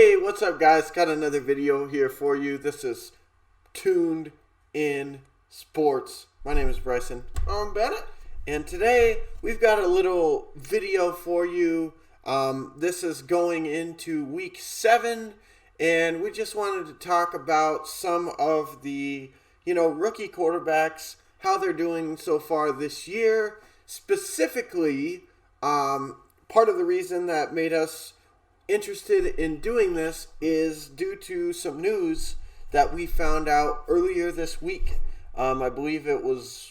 Hey, what's up, guys? Got another video here for you. This is Tuned in Sports. My name is Bryson. I'm Bennett. And today we've got a little video for you. This is going into week 7, and we just wanted to talk about some of the, rookie quarterbacks, how they're doing so far this year. Specifically, part of the reason that made us interested in doing this is due to some news that we found out earlier this week. I believe it was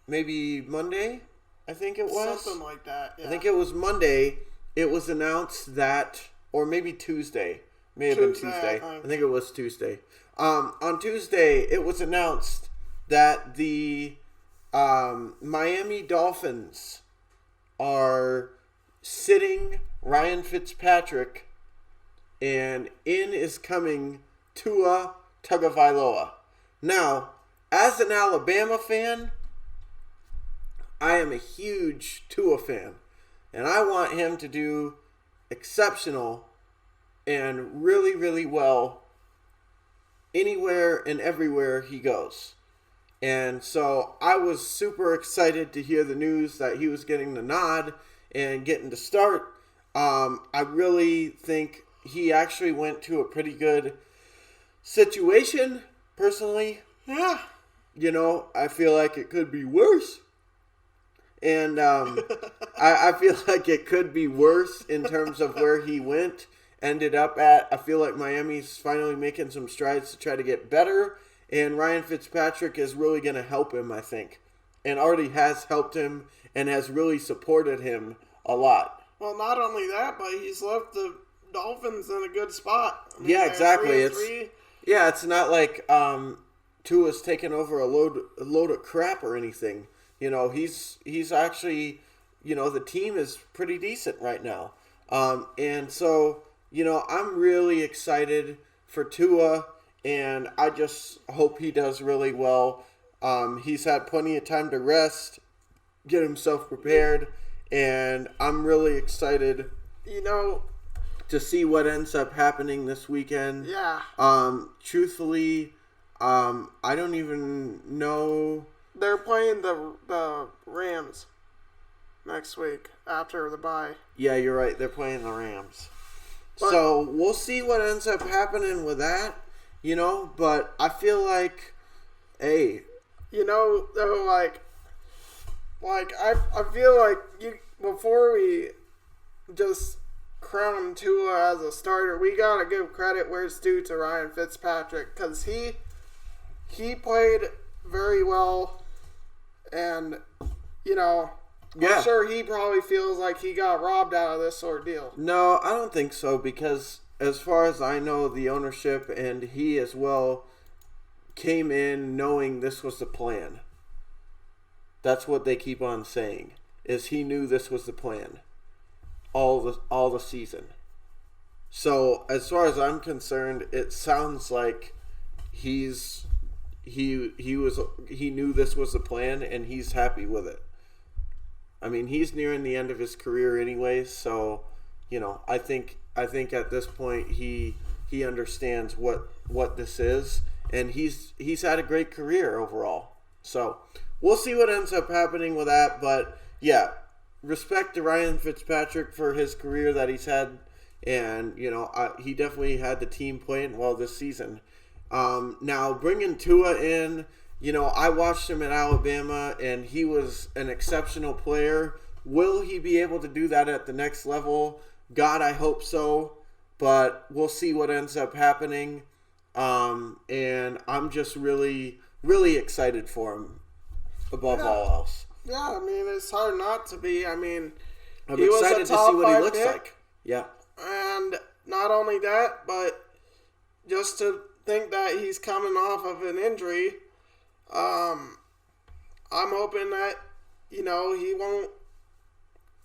maybe Monday, I think it was. Something like that, yeah. I think it was Monday. It was announced that, or maybe Tuesday. May have been Tuesday. I think it was Tuesday. On Tuesday, it was announced that the Miami Dolphins are sitting Ryan Fitzpatrick, and in is coming Tua Tagovailoa. Now, as an Alabama fan, I am a huge Tua fan, and I want him to do exceptional and really, really well anywhere and everywhere he goes. And so I was super excited to hear the news that he was getting the nod and getting to start. I really think he actually went to a pretty good situation, personally. Yeah. I feel like it could be worse. And I feel like it could be worse in terms of where he ended up at. I feel like Miami's finally making some strides to try to get better. And Ryan Fitzpatrick is really going to help him, I think. And already has helped him and has really supported him a lot. Well, not only that, but he's left the Dolphins in a good spot. Yeah, exactly. It's not like Tua's taken over a load of crap or anything. He's actually, the team is pretty decent right now. And so, I'm really excited for Tua, and I just hope he does really well. He's had plenty of time to rest, get himself prepared, and I'm really excited, to see what ends up happening this weekend. Yeah. Truthfully, I don't even know. They're playing the Rams next week after the bye. Yeah, you're right. They're playing the Rams. So we'll see what ends up happening with that, but I feel like, hey. Though, I feel like before we just crown him Tua as a starter, we gotta give credit where it's due to Ryan Fitzpatrick, because he played very well, and I'm sure he probably feels like he got robbed out of this ordeal. No, I don't think so, because as far as I know, the ownership and he as well came in knowing this was the plan. That's what they keep on saying, is he knew this was the plan all the season. So as far as I'm concerned, it sounds like he knew this was the plan, and he's happy with it. I mean, he's nearing the end of his career anyway, so I think at this point he understands what this is, and he's had a great career overall. So we'll see what ends up happening with that, but yeah, respect to Ryan Fitzpatrick for his career that he's had, and he definitely had the team playing well this season. Now bringing Tua in, I watched him at Alabama, and he was an exceptional player. Will he be able to do that at the next level? God, I hope so, but we'll see what ends up happening. And I'm just really, really excited for him above all else. Yeah, I mean, it's hard not to be. I mean, I'm excited to see what he looks like. Yeah. And not only that, but just to think that he's coming off of an injury, I'm hoping that, he won't,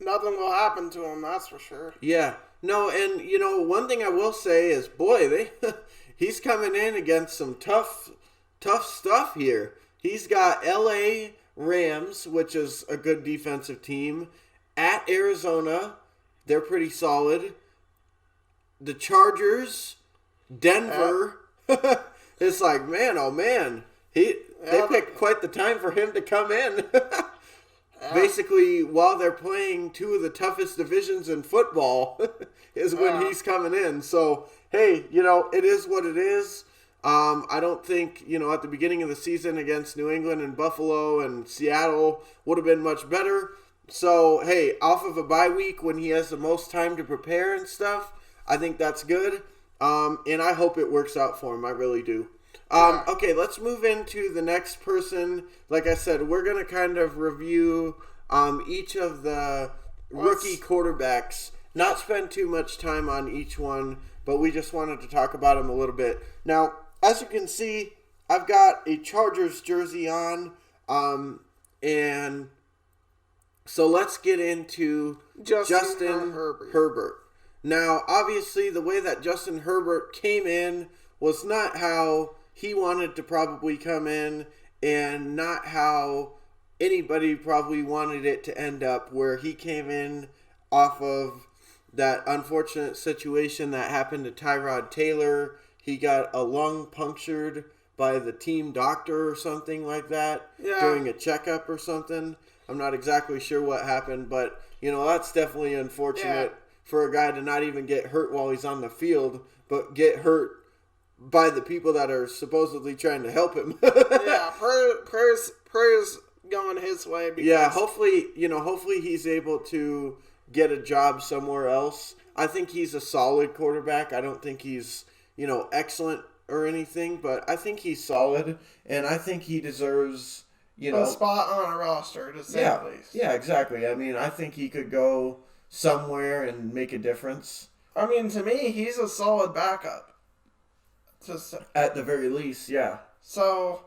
nothing will happen to him, that's for sure. Yeah. No, and, one thing I will say is, boy, he's coming in against some tough stuff here. He's got L.A. Rams, which is a good defensive team, at Arizona. They're pretty solid. the Chargers, Denver. It's like, man, oh man. They picked quite the time for him to come in. Basically, while they're playing two of the toughest divisions in football is when he's coming in. So, hey, it is what it is. I don't think, at the beginning of the season against New England and Buffalo and Seattle would have been much better. So, hey, off of a bye week when he has the most time to prepare and stuff, I think that's good. And I hope it works out for him. I really do. Okay, let's move into the next person. Like I said, we're going to kind of review each of the rookie quarterbacks. Not spend too much time on each one, but we just wanted to talk about them a little bit. Now, as you can see, I've got a Chargers jersey on, and so let's get into Justin Herbert. Now, obviously, the way that Justin Herbert came in was not how he wanted to probably come in, and not how anybody probably wanted it to end up, where he came in off of that unfortunate situation that happened to Tyrod Taylor. He got a lung punctured by the team doctor or something like that during a checkup or something. I'm not exactly sure what happened, but, that's definitely unfortunate for a guy to not even get hurt while he's on the field, but get hurt by the people that are supposedly trying to help him. Prayers going his way. Because hopefully he's able to get a job somewhere else. I think he's a solid quarterback. I don't think he's, excellent or anything, but I think he's solid, and I think he deserves, a spot on a roster, to say the least. Yeah, exactly. I mean, I think he could go somewhere and make a difference. I mean, to me, he's a solid backup. At the very least, yeah. So,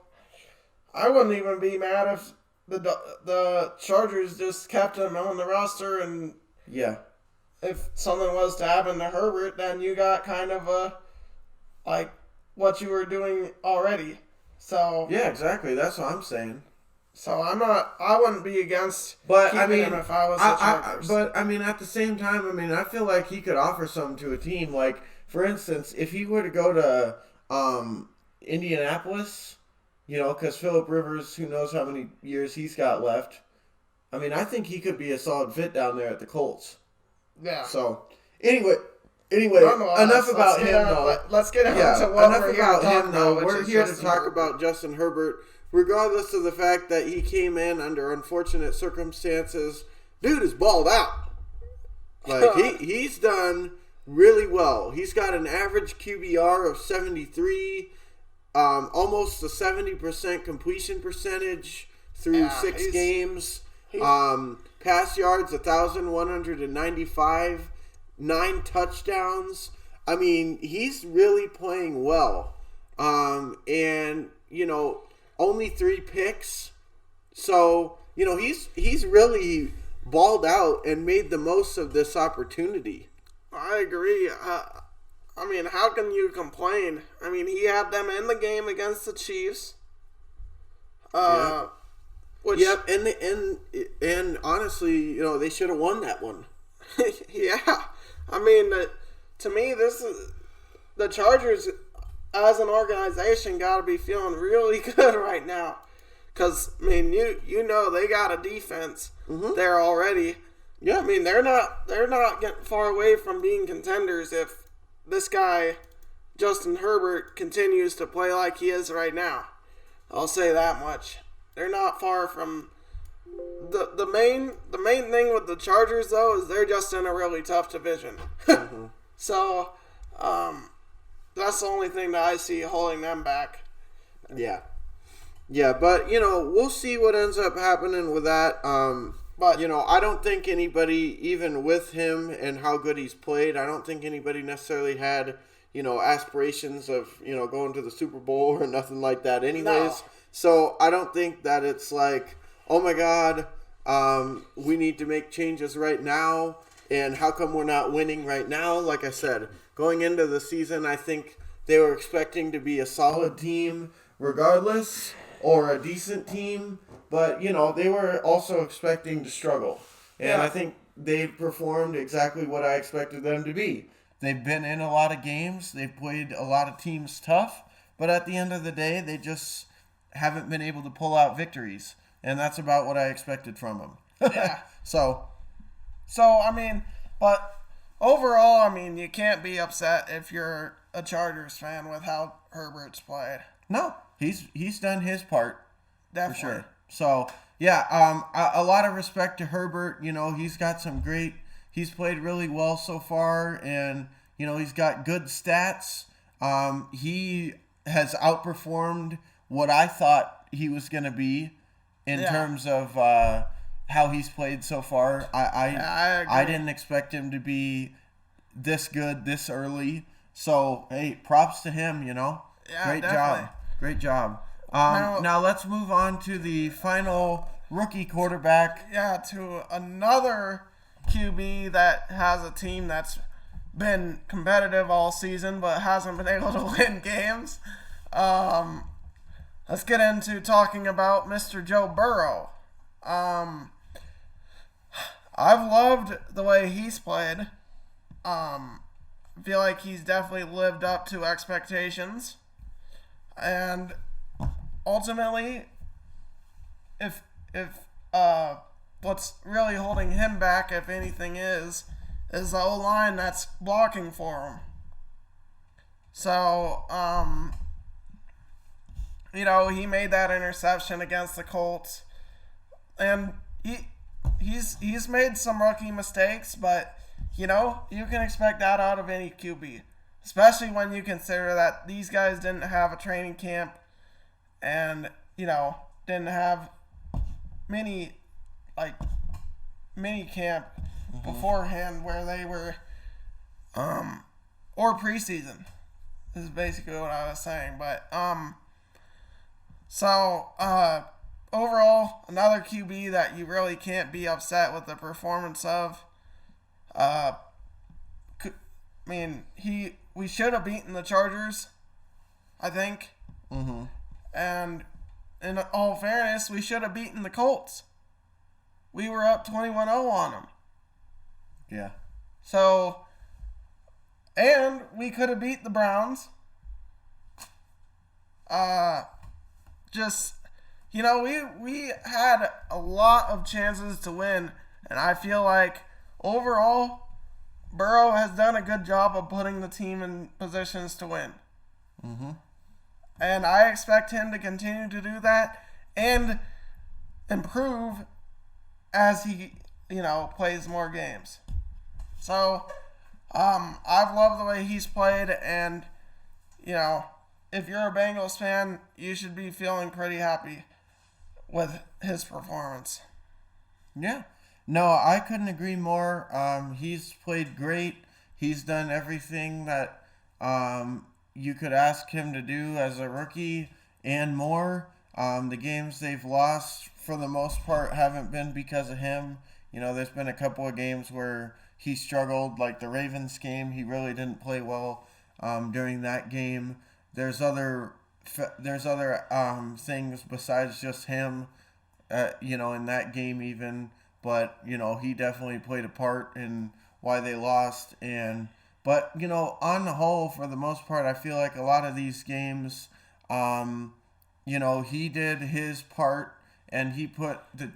I wouldn't even be mad if the Chargers just kept him on the roster, and if something was to happen to Herbert, then you got kind of what you were doing already. So yeah, exactly. That's what I'm saying. So I wouldn't be against keeping him if I was the Chargers. But at the same time, I feel like he could offer something to a team. Like, for instance, if he were to go to Indianapolis, because Phillip Rivers, who knows how many years he's got left. I think he could be a solid fit down there at the Colts. Yeah. So, anyway, enough about him, though. Let's get into what we're here to talk about. We're here to talk about Justin Herbert, regardless of the fact that he came in under unfortunate circumstances. Dude is balled out. Like, he's done really well. He's got an average QBR of 73, almost a 70% completion percentage through 6 games. Pass yards, 1,195, 9 touchdowns. He's really playing well. And, only 3 picks. So, he's really balled out and made the most of this opportunity. I agree. How can you complain? He had them in the game against the Chiefs. And honestly, they should have won that one. Yeah. To me, this is the Chargers as an organization got to be feeling really good right now. Because, they got a defense there already. Yeah. They're not getting far away from being contenders if this guy, Justin Herbert, continues to play like he is right now. I'll say that much. They're not far from the main thing with the Chargers, though, is they're just in a really tough division. So, that's the only thing that I see holding them back. Yeah. Yeah, but, we'll see what ends up happening with that. But, I don't think anybody, even with him and how good he's played, I don't think anybody necessarily had, aspirations of, going to the Super Bowl or nothing like that anyways. No. So I don't think that it's like, oh my God, we need to make changes right now. And how come we're not winning right now? Like I said, going into the season, I think they were expecting to be a solid team regardless, or a decent team. But, they were also expecting to struggle. And I think they performed exactly what I expected them to be. They've been in a lot of games. They've played a lot of teams tough. But at the end of the day, they just haven't been able to pull out victories. And that's about what I expected from them. Yeah. So, I mean, but overall, I mean, you can't be upset if you're a Chargers fan with how Herbert's played. no, he's done his part. Definitely. For sure. So, yeah, a lot of respect to Herbert. He's got he's played really well so far, and, he's got good stats. He has outperformed what I thought he was going to be in terms of how he's played so far. I didn't expect him to be this good this early. So, hey, props to him, Yeah, Great definitely. job. Great job. Now let's move on to the final rookie quarterback. Yeah, to another QB that has a team that's been competitive all season but hasn't been able to win games. Let's get into talking about Mr. Joe Burrow. I've loved the way he's played. I feel like he's definitely lived up to expectations. And ultimately, if what's really holding him back, if anything, is the O-line that's blocking for him. So, he made that interception against the Colts, and he's made some rookie mistakes, but you can expect that out of any QB, especially when you consider that these guys didn't have a training camp, and didn't have mini camp beforehand where they were, or preseason is basically what I was saying. But overall, another QB that you really can't be upset with the performance of. We should have beaten the Chargers, I think. Mm-hmm. And in all fairness, we should have beaten the Colts. We were up 21-0 on them. Yeah. So, and we could have beat the Browns. We had a lot of chances to win, and I feel like overall, Burrow has done a good job of putting the team in positions to win. Mm-hmm. And I expect him to continue to do that and improve as he, plays more games. So, I've loved the way he's played, and, if you're a Bengals fan, you should be feeling pretty happy with his performance. Yeah. No, I couldn't agree more. He's played great. He's done everything that you could ask him to do as a rookie and more. The games they've lost, for the most part, haven't been because of him. There's been a couple of games where he struggled, like the Ravens game. He really didn't play well during that game. There's other things besides just him, in that game even. But, he definitely played a part in why they lost. But, on the whole, for the most part, I feel like a lot of these games, he did his part, and he put the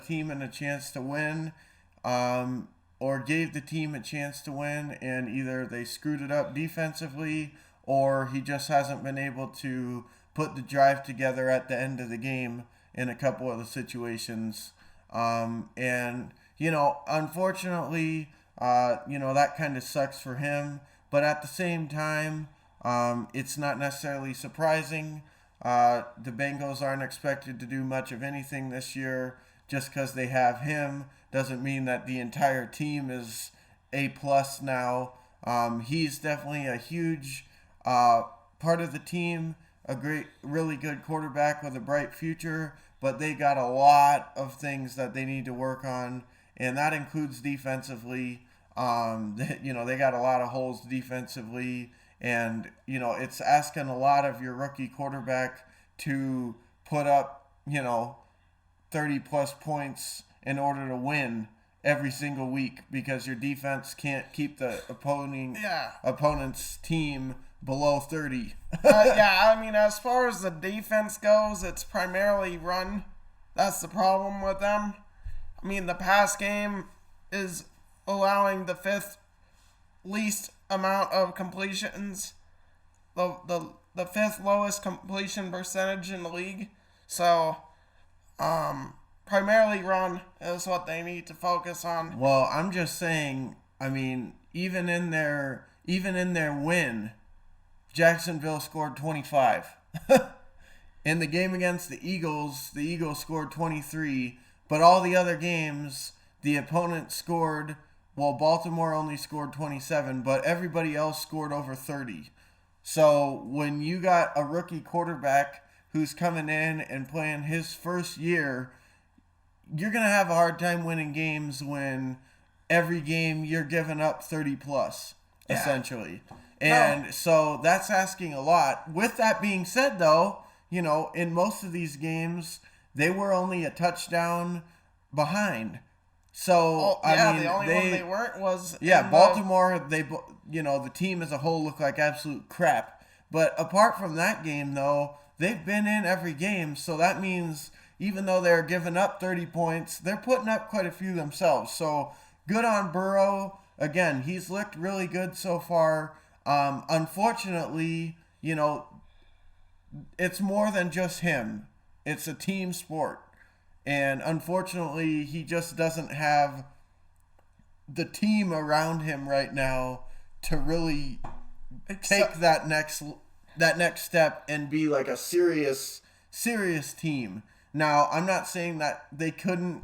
team in a chance to win, or gave the team a chance to win, and either they screwed it up defensively, or he just hasn't been able to put the drive together at the end of the game in a couple of the situations. Unfortunately, that kind of sucks for him. But at the same time, it's not necessarily surprising. The Bengals aren't expected to do much of anything this year. Just because they have him doesn't mean that the entire team is A+ now. He's definitely a huge part of the team, really good quarterback with a bright future, but they got a lot of things that they need to work on, and that includes defensively. They got a lot of holes defensively, and it's asking a lot of your rookie quarterback to put up 30+ points in order to win, every single week because your defense can't keep the opponent's team below 30. Yeah, I mean, as far as the defense goes, it's primarily run. That's the problem with them. I mean, the pass game is allowing the fifth least amount of completions, the fifth lowest completion percentage in the league. So, primarily run is what they need to focus on. Well, I'm just saying, I mean, even in their win, Jacksonville scored 25. In the game against the Eagles scored 23, but all the other games, the opponent scored, well, Baltimore only scored 27, but everybody else scored over 30. So when you got a rookie quarterback who's coming in and playing his first year, you're going to have a hard time winning games when every game you're giving up 30 plus, essentially. And so that's asking a lot. With that being said, though, you know, in most of these games, they were only a touchdown behind. So, I mean, the only one they weren't was... Yeah, Baltimore, the team as a whole looked like absolute crap. But apart from that game, though, they've been in every game. So that means even though they're giving up 30 points, they're putting up quite a few themselves. So good on Burrow. Again, he's looked really good so far. Unfortunately, you know, it's more than just him. It's a team sport. And unfortunately, he just doesn't have the team around him right now to really take that next step and be like a serious team. Now, I'm not saying that they couldn't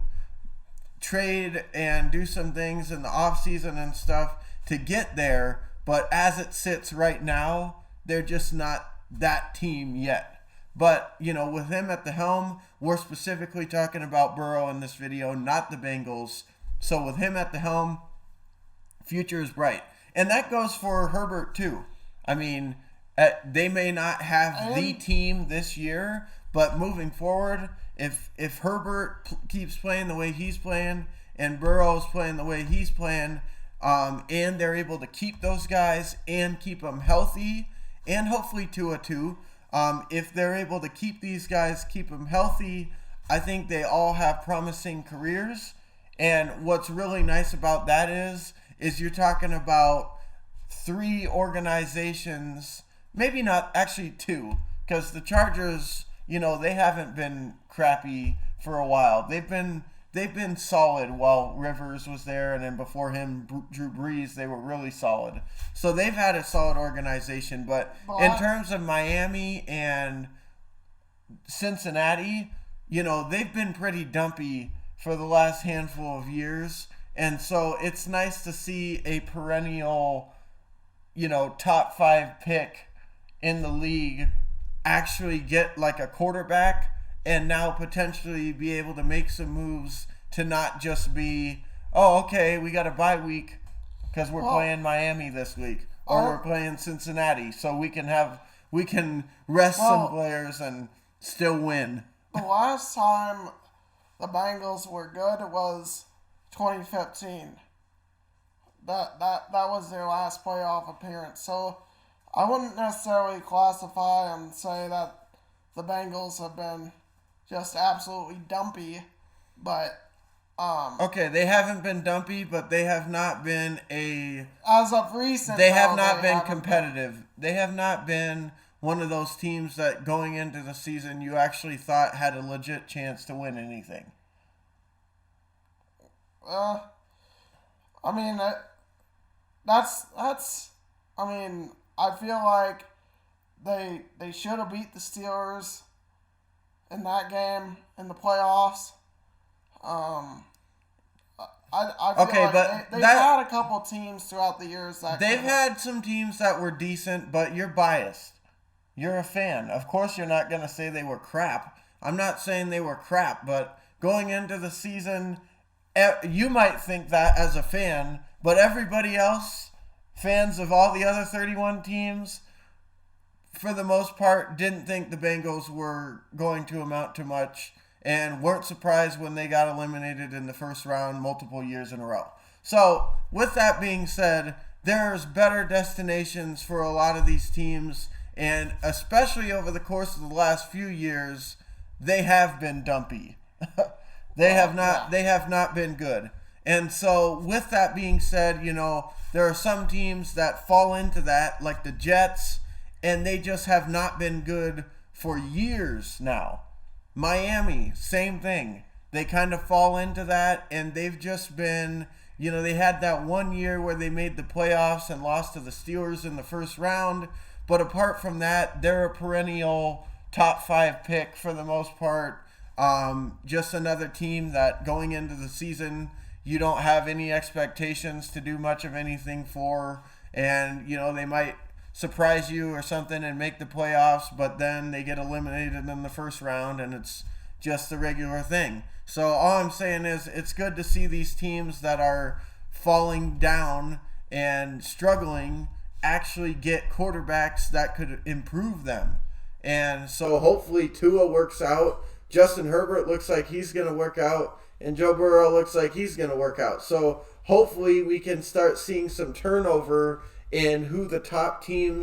trade and do some things in the offseason and stuff to get there, but as it sits right now, they're just not that team yet. But, you know, with him at the helm, we're specifically talking about Burrow in this video, not the Bengals. So with him at the helm, future is bright. And that goes for Herbert too. I mean, they may not have the team this year, but moving forward, if Herbert keeps playing the way he's playing and Burrow's playing the way he's playing, and they're able to keep those guys and keep them healthy, and hopefully Tua too, if they're able to keep these guys, keep them healthy, I think they all have promising careers. And what's really nice about that is you're talking about 3 organizations, maybe not, actually 2, because the Chargers, you know, they haven't been crappy for a while. They've been solid while Rivers was there, and then before him, Drew Brees, they were really solid. So they've had a solid organization. But in terms of Miami and Cincinnati, you know, they've been pretty dumpy for the last handful of years. And so it's nice to see a perennial, you know, top 5 pick in the league actually get like a quarterback and now potentially be able to make some moves to not just be, oh, okay, we got a bye week because we're playing Miami this week, or we're playing Cincinnati, so we can rest some players and still win. The last time the Bengals were good was 2015. That was their last playoff appearance. So I wouldn't necessarily classify and say that the Bengals have been just absolutely dumpy, but okay, they haven't been dumpy, but they have not been as of recent. They have not been competitive. They have not been one of those teams that going into the season you actually thought had a legit chance to win anything. I mean, that's. I mean, I feel like they should have beat the Steelers in that game in the playoffs. I feel like they've had a couple teams throughout the years that they've had some teams that were decent, but you're biased. You're a fan. Of course, you're not going to say they were crap. I'm not saying they were crap, but going into the season, you might think that as a fan, but everybody else, fans of all the other 31 teams, for the most part, didn't think the Bengals were going to amount to much and weren't surprised when they got eliminated in the first round multiple years in a row. So, with that being said, there's better destinations for a lot of these teams, and especially over the course of the last few years, they have been dumpy. They have not been good. And so, with that being said, there are some teams that fall into that, like the Jets, and they just have not been good for years now. Miami, same thing. They kind of fall into that, and they've just been, they had that 1 year where they made the playoffs and lost to the Steelers in the first round. But apart from that, they're a perennial top 5 pick for the most part. Just another team that going into the season, you don't have any expectations to do much of anything for. And, they might surprise you or something and make the playoffs, but then they get eliminated in the first round, and it's just the regular thing. So all I'm saying is it's good to see these teams that are falling down and struggling actually get quarterbacks that could improve them. And so hopefully Tua works out. Justin Herbert looks like he's going to work out, and Joe Burrow looks like he's going to work out. So hopefully we can start seeing some turnover in who the top tier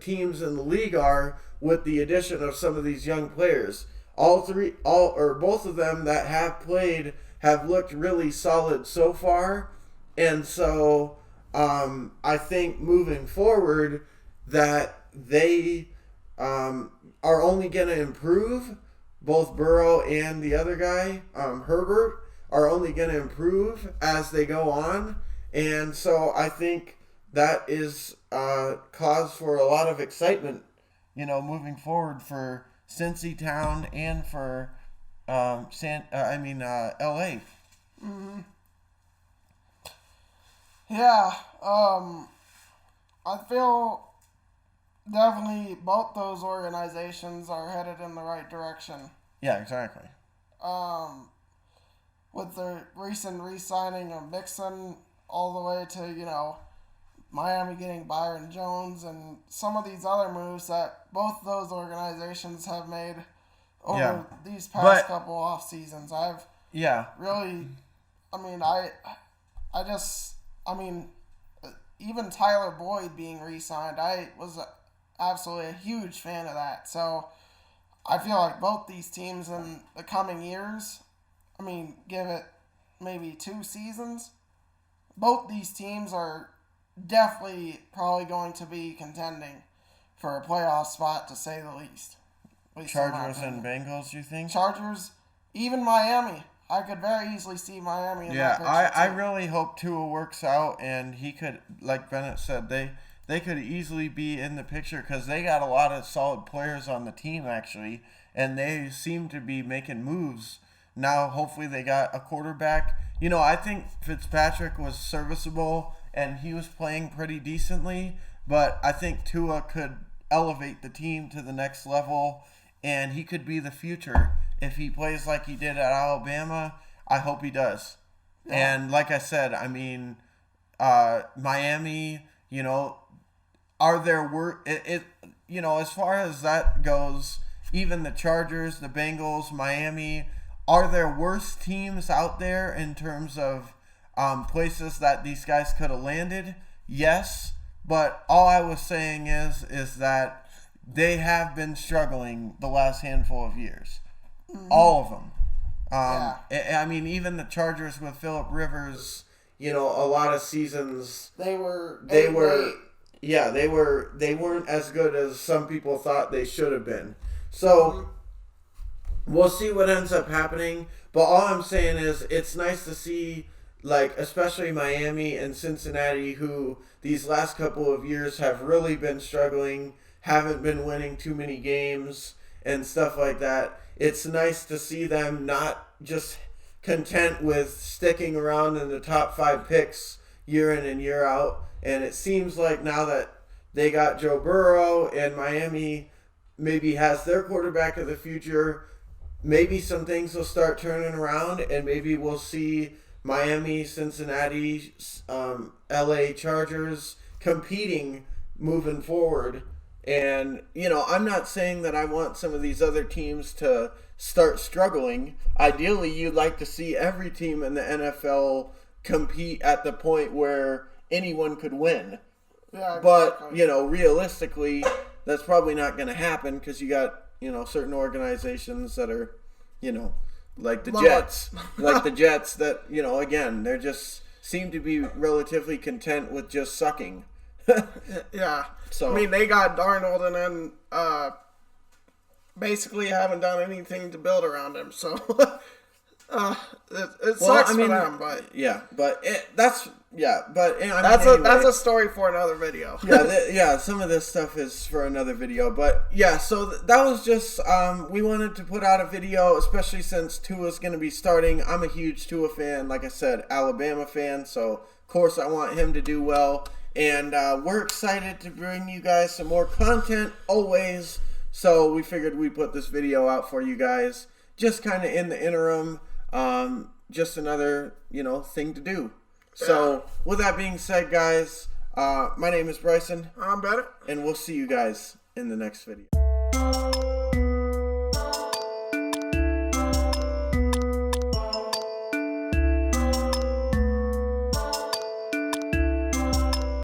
teams in the league are with the addition of some of these young players. Both of them that have played have looked really solid so far. And so I think moving forward that they are only going to improve. Both Burrow and the other guy, Herbert, are only going to improve as they go on. And so I think that is cause for a lot of excitement, moving forward for Cincy Town and for LA. Mm-hmm. Yeah, I feel definitely both those organizations are headed in the right direction. Yeah, exactly. With the recent re-signing of Mixon all the way to, Miami getting Byron Jones and some of these other moves that both those organizations have made over these past couple off seasons. Even Tyler Boyd being re-signed, I was absolutely a huge fan of that. So I feel like both these teams in the coming years, give it maybe 2 seasons, both these teams are definitely probably going to be contending for a playoff spot, to say the least. Chargers and Bengals, you think? Chargers, even Miami. I could very easily see Miami in that picture. I really hope Tua works out, and he could, like Bennett said, they could easily be in the picture because they got a lot of solid players on the team, actually, and they seem to be making moves. Now, hopefully they got a quarterback. I think Fitzpatrick was serviceable, and he was playing pretty decently, but I think Tua could elevate the team to the next level, and he could be the future. If he plays like he did at Alabama, I hope he does. Yeah. And like I said, Miami, are there as far as that goes, even the Chargers, the Bengals, Miami, are there worse teams out there in terms of places that these guys could have landed? Yes, but all I was saying is that they have been struggling the last handful of years. Mm-hmm. All of them. Even the Chargers with Phillip Rivers, a lot of seasons they weren't as good as some people thought they should have been. So we'll see what ends up happening. But all I'm saying is it's nice to see, especially Miami and Cincinnati, who these last couple of years have really been struggling, haven't been winning too many games and stuff like that. It's nice to see them not just content with sticking around in the top 5 picks year in and year out. And it seems like now that they got Joe Burrow and Miami maybe has their quarterback of the future, maybe some things will start turning around, and maybe we'll see Miami, Cincinnati, LA Chargers competing moving forward. And, you know, I'm not saying that I want some of these other teams to start struggling. Ideally, you'd like to see every team in the NFL compete at the point where anyone could win. Yeah, but, exactly. you know, realistically, that's probably not going to happen because you got, you know, certain organizations that are, you know, like the Jets. Like the Jets that, you know, again, they're just seem to be relatively content with just sucking. Yeah. So, I mean, they got Darnold and then basically haven't done anything to build around him. So it sucks for them. But that's a story for another video. Some of this stuff is for another video. But yeah, so that was just we wanted to put out a video, especially since Tua's going to be starting. I'm a huge Tua fan, like I said, Alabama fan. So of course I want him to do well. And we're excited to bring you guys some more content always. So we figured we'd put this video out for you guys. Just kind of in the interim. Just another, you know, thing to do. So with that being said, guys, my name is Bryson. I'm Bennett. And we'll see you guys in the next video.